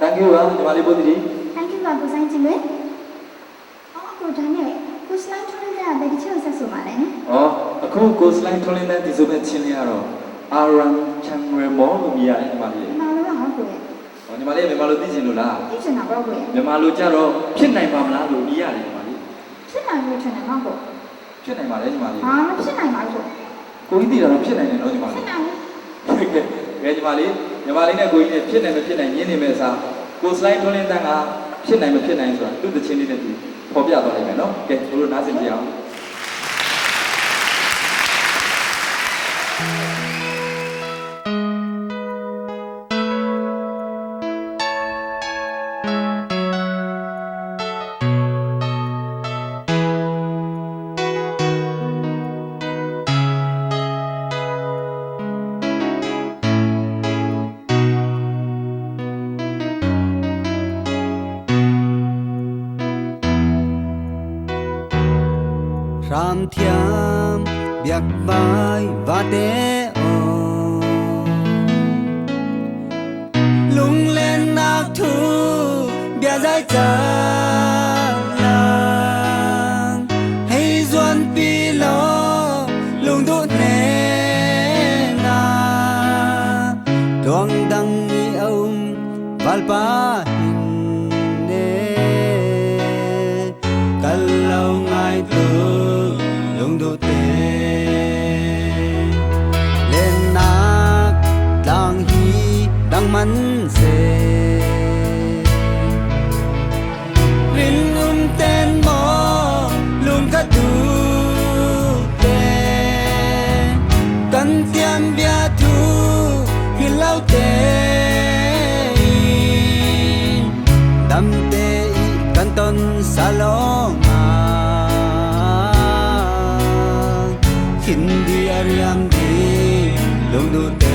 thank you ပါညီမလေးပို့တည် thank you ပါကိုဆိုင်ကြည့်လေကိုဒါနဲ့ကိုစလိုင်းထိုးလိုက်တဲ့ဘယ်တစ်ချက်ဆက်ဆိုပါလဲဩအခုကိုစလိုင်းထွန်းလင်းတဲ့ဒီဆိုမဲ့ချင်းလေးကတော့ Aran Changwe Mo လို့မြည်ရတယ်ညီမလေး မလို့ဟောကိုရဲ့ ဟောညီမလေးမြန်မာလိုသိချင်လို့လား သိချင်တာပေါ့ကိုရဲ့ မြန်မာလိုကြတော့ဖြစ်နိုင်ပါမလားလို့မြည်ရတယ်ညီမလေး ဖြစ်နိုင်လို့ထင်တယ်မဟုတ် ဖြစ်နိုင်ပါလေညီမလေး ဟာမဖြစ်နိုင်ပါဘူး ကိုကြီးသိတာတော့ဖြစ်နိုင်တယ်နော်ညီမ ဖြ လေး စ်နိုင်ဘူး ကဲညီမလေးနဲ့ကိုကြီးနဲ့ဖြစ်နိုင်မဖြစ်နိုင်ညင်းနေမဲ့အစားကိုစလိုင်းထွန်းလင်းတန်းကဖြစ်နိုင်မဖြစ်နိုင်ဆိုတာသူ့တချင်းလေးနဲ့သူပေါ်ပြသွားလိုက်မယ်နော်ကဲတို့နားဆင်ကြအောင်Ram thiam biak bai va te o lung lên nak thu bia dai cha lang hay duan pi lo lung du ne na doang dang ni ông val pa hin ne kal lâu ngai tu đô tê lên nát đang hi đang mắn dê rin tên mò luôn cả tu tê căn tiêm bia thu khi lâu tê đam tê căn ton salong Hindi ariam di lung du te